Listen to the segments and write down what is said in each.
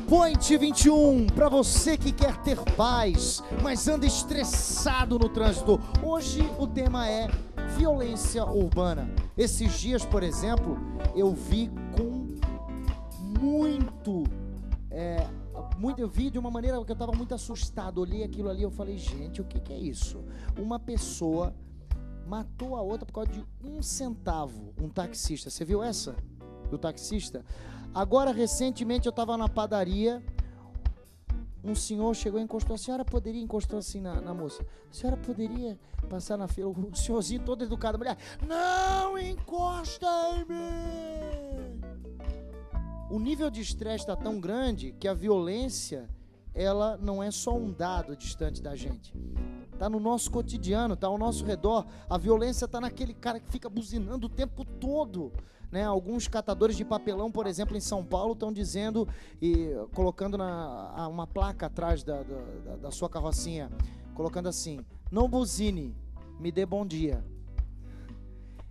Point 21, para você que quer ter paz, mas anda estressado no trânsito. Hoje o tema é violência urbana. Esses dias, por exemplo, eu vi com eu vi de uma maneira que eu estava muito assustado. Olhei aquilo ali, eu falei, gente, o que é isso? Uma pessoa matou a outra por causa de 1 centavo, um taxista. Você viu essa? Do taxista? Agora, recentemente, eu estava na padaria, um senhor chegou e encostou, a senhora poderia, encostou assim na moça, a senhora poderia passar na fila, o senhorzinho todo educado, a mulher, não encosta em mim! O nível de estresse está tão grande que a violência, ela não é só um dado distante da gente. Está no nosso cotidiano, está ao nosso redor. A violência está naquele cara que fica buzinando o tempo todo, né? Alguns catadores de papelão, por exemplo, em São Paulo, estão dizendo e colocando uma placa atrás da sua carrocinha, colocando assim, não buzine, me dê bom dia.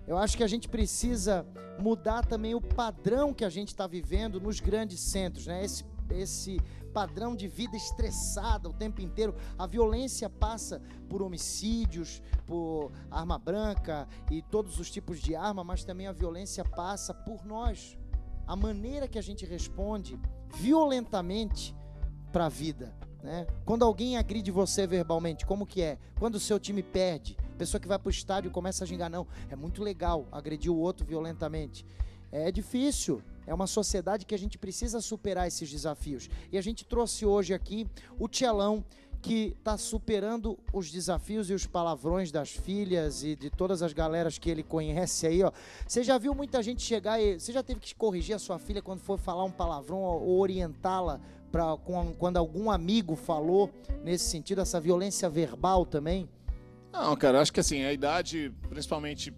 Eu acho que a gente precisa mudar também o padrão que a gente está vivendo nos grandes centros, né? Esse padrão de vida estressada o tempo inteiro. A violência passa por homicídios, por arma branca e todos os tipos de arma, mas também a violência passa por nós. A maneira que a gente responde violentamente para a vida, né? Quando alguém agride você verbalmente, como que é? Quando o seu time perde, a pessoa que vai para o estádio começa a gingar, não, é muito legal agredir o outro violentamente. É difícil, é uma sociedade que a gente precisa superar esses desafios. E a gente trouxe hoje aqui o Tchelão, que está superando os desafios e os palavrões das filhas e de todas as galeras que ele conhece aí, ó. Você já viu muita gente chegar e... Você já teve que corrigir a sua filha quando for falar um palavrão ou orientá-la quando algum amigo falou nesse sentido, essa violência verbal também? Não, cara, acho que assim, a idade, principalmente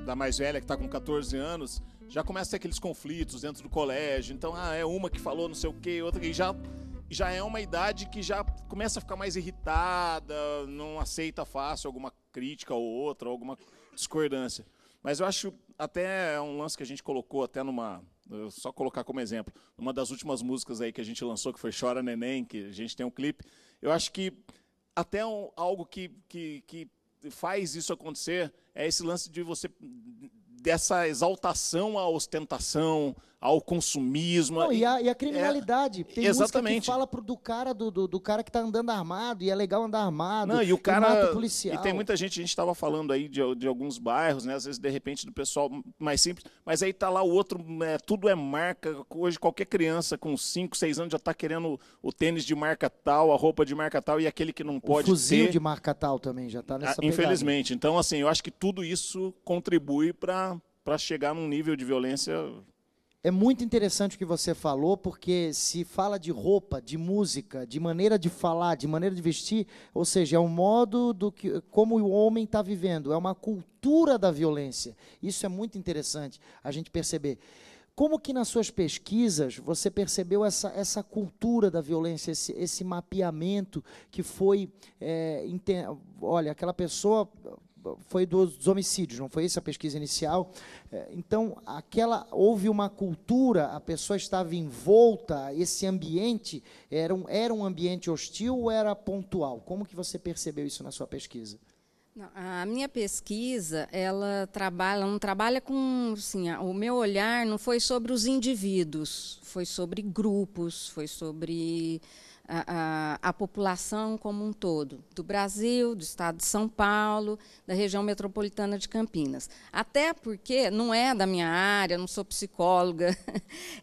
da mais velha, que está com 14 anos, já começa a ter aqueles conflitos dentro do colégio. Então, é uma que falou não sei o quê, outra que já é uma idade que já começa a ficar mais irritada, não aceita fácil alguma crítica ou outra, alguma discordância. Mas eu acho até um lance que a gente colocou até só colocar como exemplo, uma das últimas músicas aí que a gente lançou, que foi Chora Neném, que a gente tem um clipe, eu acho que até algo que faz isso acontecer é esse lance de você, dessa exaltação à ostentação, ao consumismo. Não, e a criminalidade. Tem exatamente. Música que fala do cara que está andando armado, e é legal andar armado. Não, e o cara mata o policial. E tem muita gente, a gente estava falando aí de alguns bairros, né? Às vezes, de repente, do pessoal mais simples, mas aí tá lá o outro, tudo é marca. Hoje, qualquer criança com 5, 6 anos já está querendo o tênis de marca tal, a roupa de marca tal, e aquele que não pode ter... O fuzil de marca tal também já está nessa pegada. Infelizmente. Então, assim, eu acho que tudo isso contribui para chegar num nível de violência... É muito interessante o que você falou, porque se fala de roupa, de música, de maneira de falar, de maneira de vestir, ou seja, é um modo como o homem está vivendo, é uma cultura da violência. Isso é muito interessante a gente perceber. Como que nas suas pesquisas você percebeu essa cultura da violência, esse mapeamento que foi... olha, aquela pessoa... foi dos homicídios, não foi essa a pesquisa inicial? Então, houve uma cultura, a pessoa estava envolta, esse ambiente era um ambiente hostil ou era pontual? Como que você percebeu isso na sua pesquisa? Não, a minha pesquisa, ela não trabalha com, assim, o meu olhar não foi sobre os indivíduos, foi sobre grupos, foi sobre a população como um todo, do Brasil, do estado de São Paulo, da região metropolitana de Campinas. Até porque não é da minha área, não sou psicóloga,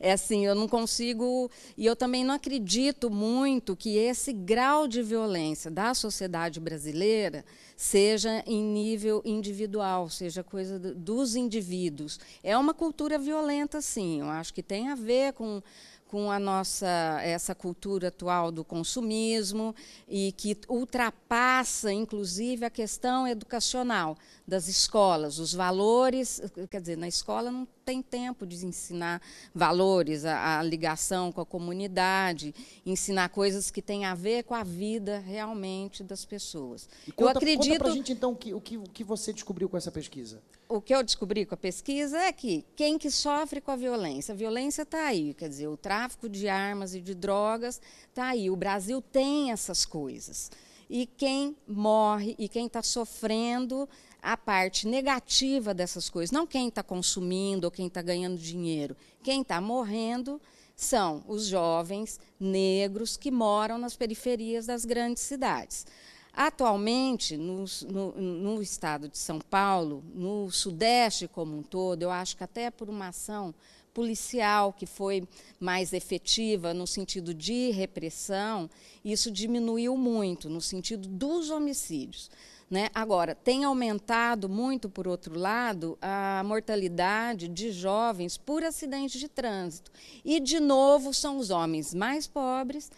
é assim, eu não consigo, e eu também não acredito muito que esse grau de violência da sociedade brasileira seja em nível individual, seja coisa dos indivíduos. É uma cultura violenta, sim, eu acho que tem a ver com essa cultura atual do consumismo e que ultrapassa, inclusive, a questão educacional das escolas, os valores, quer dizer, na escola não tem tempo de ensinar valores, a ligação com a comunidade, ensinar coisas que têm a ver com a vida realmente das pessoas. Conta pra gente, então, o que você descobriu com essa pesquisa. O que eu descobri com a pesquisa é que quem que sofre com a violência está aí, quer dizer, o tráfico de armas e de drogas está aí. O Brasil tem essas coisas. E quem morre e quem está sofrendo a parte negativa dessas coisas, não quem está consumindo ou quem está ganhando dinheiro, quem está morrendo são os jovens negros que moram nas periferias das grandes cidades. Atualmente, no estado de São Paulo, no Sudeste como um todo, eu acho que até por uma ação policial que foi mais efetiva no sentido de repressão, isso diminuiu muito no sentido dos homicídios. Né? Agora, tem aumentado muito, por outro lado, a mortalidade de jovens por acidente de trânsito. E, de novo, são os homens mais pobres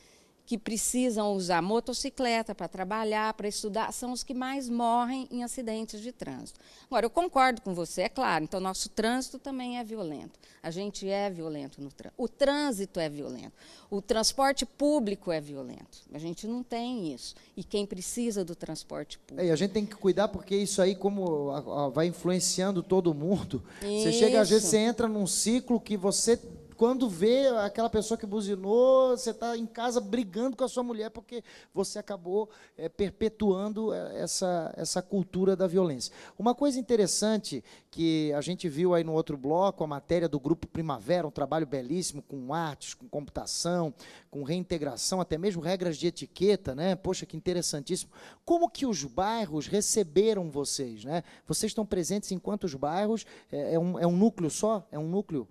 que precisam usar motocicleta para trabalhar, para estudar, são os que mais morrem em acidentes de trânsito. Agora, eu concordo com você, é claro, então nosso trânsito também é violento. A gente é violento no trânsito. O trânsito é violento. O transporte público é violento. A gente não tem isso. E quem precisa do transporte público? E a gente tem que cuidar, porque isso aí, como vai influenciando todo mundo, você chega, às vezes, você entra num ciclo que você... Quando vê aquela pessoa que buzinou, você está em casa brigando com a sua mulher porque você acabou perpetuando essa cultura da violência. Uma coisa interessante que a gente viu aí no outro bloco, a matéria do Grupo Primavera, um trabalho belíssimo com artes, com computação, com reintegração, até mesmo regras de etiqueta, né? Poxa, que interessantíssimo. Como que os bairros receberam vocês, né? Vocês estão presentes em quantos bairros? É um núcleo só? É um núcleo?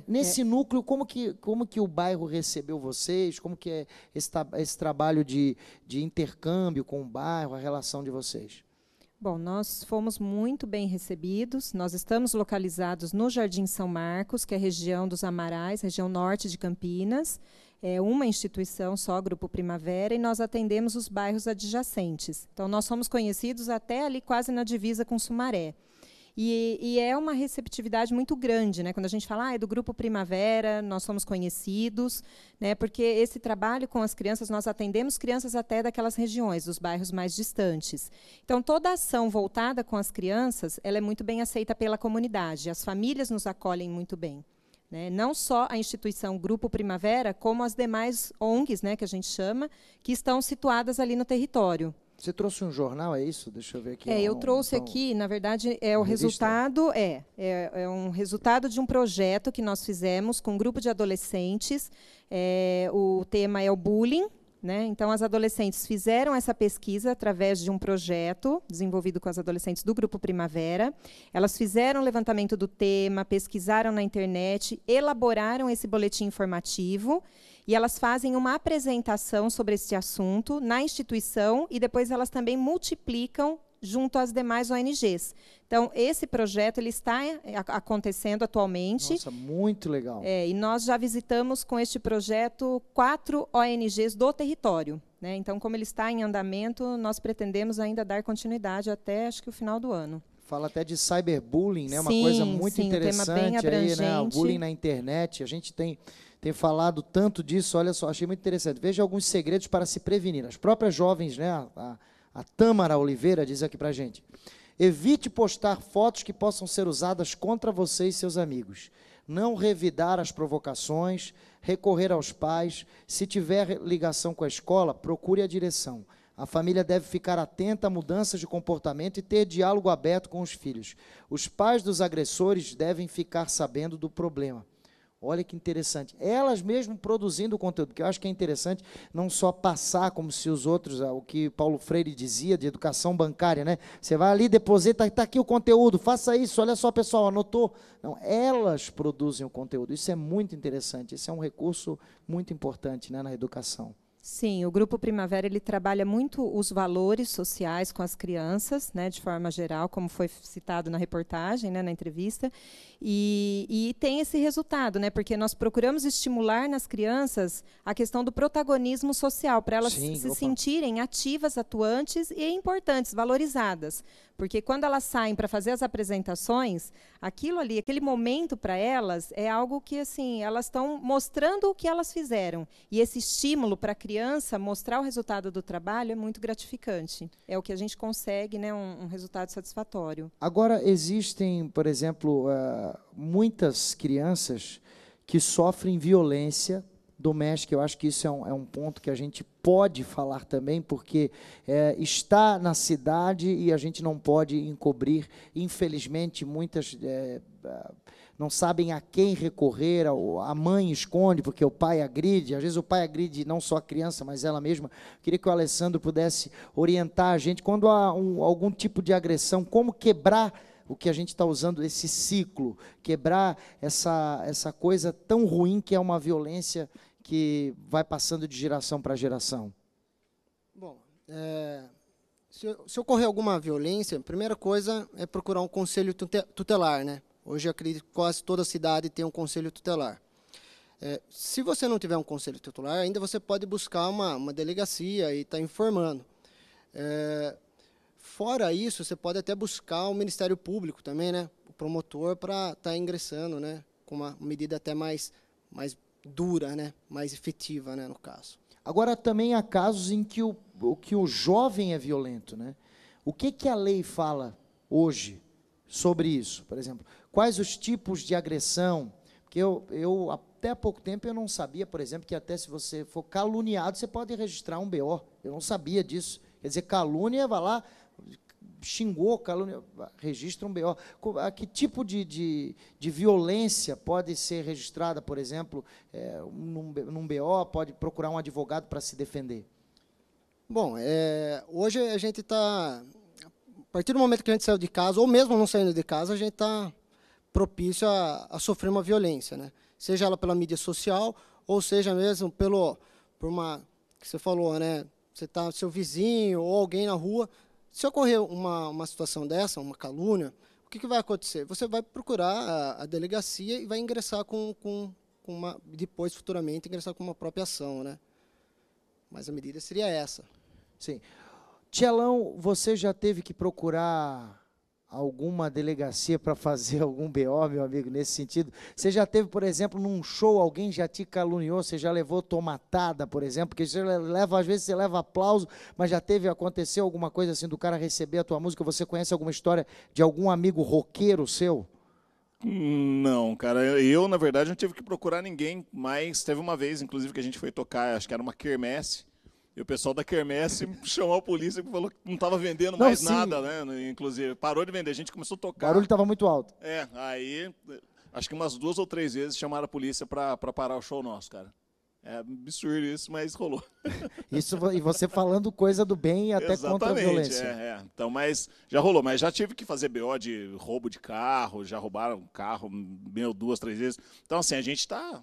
Nesse núcleo, como que o bairro recebeu vocês? Como que é esse trabalho de intercâmbio com o bairro, a relação de vocês? Bom, nós fomos muito bem recebidos. Nós estamos localizados no Jardim São Marcos, que é a região dos Amarais, região norte de Campinas. É uma instituição só, Grupo Primavera, e nós atendemos os bairros adjacentes. Então, nós somos conhecidos até ali quase na divisa com Sumaré. E é uma receptividade muito grande, né? Quando a gente fala, é do Grupo Primavera, nós somos conhecidos, né? Porque esse trabalho com as crianças, nós atendemos crianças até daquelas regiões, dos bairros mais distantes. Então, toda ação voltada com as crianças, ela é muito bem aceita pela comunidade. As famílias nos acolhem muito bem. Né? Não só a instituição Grupo Primavera, como as demais ONGs, né, que a gente chama, que estão situadas ali no território. Você trouxe um jornal, é isso? Deixa eu ver aqui. Eu trouxe aqui, na verdade, o resultado é um resultado de um projeto que nós fizemos com um grupo de adolescentes. O tema é o bullying. Né? Então, as adolescentes fizeram essa pesquisa através de um projeto desenvolvido com as adolescentes do Grupo Primavera. Elas fizeram o levantamento do tema, pesquisaram na internet, elaboraram esse boletim informativo e elas fazem uma apresentação sobre esse assunto na instituição e depois elas também multiplicam junto às demais ONGs. Então, esse projeto ele está acontecendo atualmente. Nossa, muito legal. E nós já visitamos com este projeto 4 ONGs do território. Né? Então, como ele está em andamento, nós pretendemos ainda dar continuidade até, acho que, o final do ano. Fala até de cyberbullying, né? Uma coisa muito interessante, um tema bem abrangente. Aí, né? O bullying na internet. A gente tem falado tanto disso, olha só, achei muito interessante. Veja alguns segredos para se prevenir. As próprias jovens, né? A Tâmara Oliveira diz aqui para a gente: evite postar fotos que possam ser usadas contra você e seus amigos. Não revidar as provocações, recorrer aos pais. Se tiver ligação com a escola, procure a direção. A família deve ficar atenta a mudanças de comportamento e ter diálogo aberto com os filhos. Os pais dos agressores devem ficar sabendo do problema. Olha que interessante. Elas mesmo produzindo o conteúdo, porque eu acho que é interessante não só passar como se os outros, o que Paulo Freire dizia de educação bancária, né? Você vai ali, deposita, está aqui o conteúdo, faça isso, olha só, pessoal, anotou. Não, elas produzem o conteúdo. Isso é muito interessante, isso é um recurso muito importante, né, na educação. Sim, o Grupo Primavera ele trabalha muito os valores sociais com as crianças, né, de forma geral, como foi citado na reportagem, né, na entrevista, e tem esse resultado, né, porque nós procuramos estimular nas crianças a questão do protagonismo social, para elas se sentirem ativas, atuantes e importantes, valorizadas. Porque quando elas saem para fazer as apresentações, aquilo ali, aquele momento para elas é algo que assim, elas estão mostrando o que elas fizeram. E esse estímulo para a criança mostrar o resultado do trabalho é muito gratificante. É o que a gente consegue, né, um resultado satisfatório. Agora, existem, por exemplo, muitas crianças que sofrem violência doméstica. Eu acho que isso é um ponto que a gente pode falar também, porque está na cidade e a gente não pode encobrir. Infelizmente, muitas não sabem a quem recorrer, a mãe esconde porque o pai agride, às vezes o pai agride não só a criança, mas ela mesma. Queria que o Alessandro pudesse orientar a gente, quando há algum tipo de agressão, como quebrar o que a gente está usando, esse ciclo, quebrar essa coisa tão ruim que é uma violência que vai passando de geração para geração. Bom, se ocorrer alguma violência, a primeira coisa é procurar um conselho tutelar, né? Hoje, eu acredito que quase toda cidade tem um conselho tutelar. Se você não tiver um conselho tutelar, ainda você pode buscar uma delegacia e estar informando. Fora isso, você pode até buscar o Ministério Público também, né? O promotor, para estar ingressando, né? Com uma medida até mais dura, né? Mais efetiva, né? No caso. Agora, também há casos em que o jovem é violento, né? O que a lei fala hoje sobre isso, por exemplo? Quais os tipos de agressão? Porque eu até há pouco tempo eu não sabia, por exemplo, que até se você for caluniado, você pode registrar um BO. Eu não sabia disso. Quer dizer, calúnia, vai lá, xingou, calúnia, registra um BO. Que tipo de violência pode ser registrada, por exemplo, num BO, pode procurar um advogado para se defender? Bom, hoje a gente está, a partir do momento que a gente saiu de casa, ou mesmo não saindo de casa, a gente está propício a sofrer uma violência, né? Seja ela pela mídia social, ou seja mesmo por uma, que você falou, né? Você está seu vizinho ou alguém na rua. Se ocorrer uma situação dessa, uma calúnia, o que vai acontecer? Você vai procurar a delegacia e vai ingressar depois, futuramente, ingressar com uma própria ação, né? Mas a medida seria essa. Sim. Tchelão, você já teve que procurar alguma delegacia para fazer algum BO, meu amigo, nesse sentido? Você já teve, por exemplo, num show, alguém já te caluniou, você já levou tomatada, por exemplo, porque você às vezes você leva aplauso, mas já aconteceu alguma coisa assim do cara receber a tua música? Você conhece alguma história de algum amigo roqueiro seu? Não, cara, eu na verdade não tive que procurar ninguém, mas teve uma vez, inclusive, que a gente foi tocar, acho que era uma quermesse, e o pessoal da quermesse chamou a polícia e falou que não estava vendendo mais nada, né? Inclusive, parou de vender, a gente começou a tocar. O barulho estava muito alto. Aí, acho que umas 2 ou 3 vezes chamaram a polícia para parar o show nosso, cara. É absurdo isso, mas rolou. Isso, e você falando coisa do bem até contra a violência. Então, mas já rolou, mas já tive que fazer BO de roubo de carro, já roubaram carro 2, 3 vezes. Então, assim, a gente tá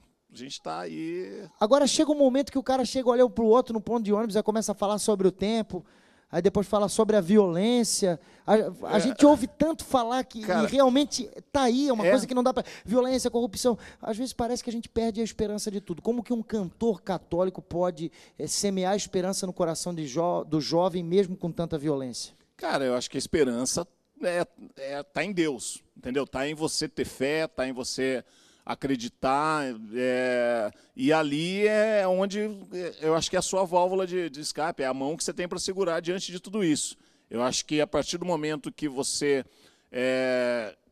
aí. Agora chega um momento que o cara olha para o outro no ponto de ônibus, aí começa a falar sobre o tempo, aí depois fala sobre a violência. A gente ouve tanto falar que e realmente tá aí, é uma coisa que não dá para. Violência, corrupção. Às vezes parece que a gente perde a esperança de tudo. Como que um cantor católico pode semear a esperança no coração do jovem, mesmo com tanta violência? Cara, eu acho que a esperança tá em Deus, entendeu? Tá em você ter fé, tá em você acreditar, e ali é onde eu acho que é a sua válvula de escape, é a mão que você tem para segurar diante de tudo isso. Eu acho que a partir do momento que você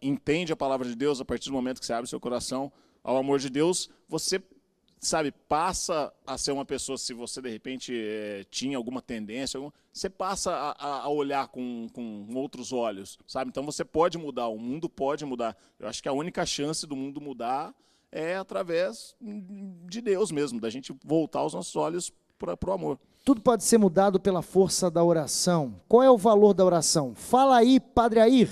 entende a palavra de Deus, a partir do momento que você abre seu coração ao amor de Deus, você, sabe, passa a ser uma pessoa, se você de repente tinha alguma tendência, você passa a olhar com outros olhos, sabe? Então você pode mudar, o mundo pode mudar. Eu acho que a única chance do mundo mudar é através de Deus mesmo, da gente voltar os nossos olhos para o amor. Tudo pode ser mudado pela força da oração. Qual é o valor da oração? Fala aí, Padre Air.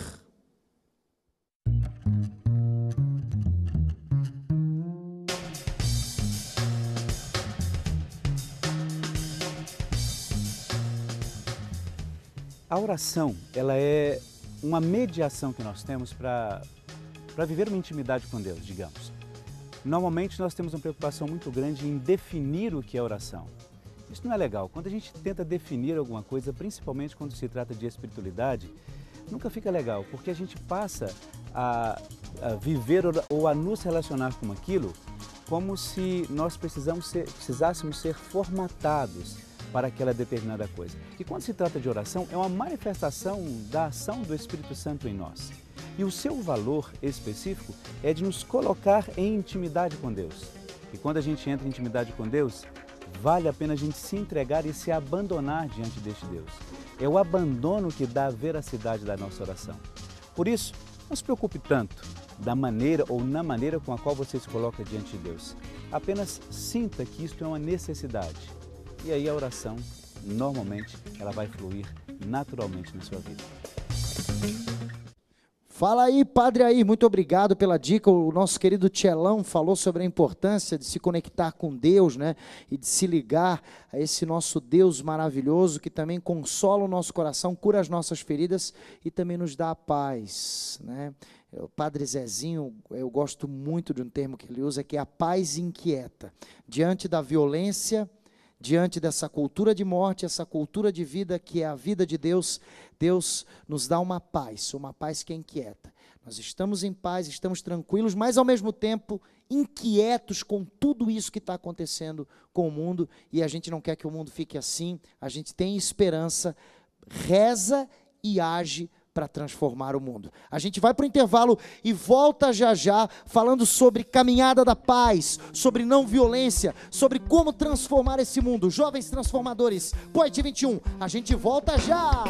A oração, ela é uma mediação que nós temos para viver uma intimidade com Deus, digamos. Normalmente nós temos uma preocupação muito grande em definir o que é oração. Isso não é legal. Quando a gente tenta definir alguma coisa, principalmente quando se trata de espiritualidade, nunca fica legal, porque a gente passa a viver ou a nos relacionar com aquilo como se nós precisássemos ser formatados para aquela determinada coisa. E quando se trata de oração, é uma manifestação da ação do Espírito Santo em nós. E o seu valor específico é de nos colocar em intimidade com Deus. E quando a gente entra em intimidade com Deus, vale a pena a gente se entregar e se abandonar diante deste Deus. É o abandono que dá a veracidade da nossa oração. Por isso, não se preocupe tanto da maneira ou na maneira com a qual você se coloca diante de Deus. Apenas sinta que isto é uma necessidade. E aí a oração, normalmente, ela vai fluir naturalmente na sua vida. Fala aí, Padre Air, muito obrigado pela dica. O nosso querido Tchelão falou sobre a importância de se conectar com Deus, né? E de se ligar a esse nosso Deus maravilhoso que também consola o nosso coração, cura as nossas feridas e também nos dá a paz, né? O Padre Zezinho, eu gosto muito de um termo que ele usa, que é a paz inquieta. Diante da violência, diante dessa cultura de morte, essa cultura de vida que é a vida de Deus, Deus nos dá uma paz que é inquieta. Nós estamos em paz, estamos tranquilos, mas ao mesmo tempo inquietos com tudo isso que está acontecendo com o mundo, e a gente não quer que o mundo fique assim, a gente tem esperança, reza e age para transformar o mundo. A gente vai para o intervalo e volta já já falando sobre caminhada da paz, sobre não violência, sobre como transformar esse mundo. Jovens Transformadores, Poet 21, a gente volta já!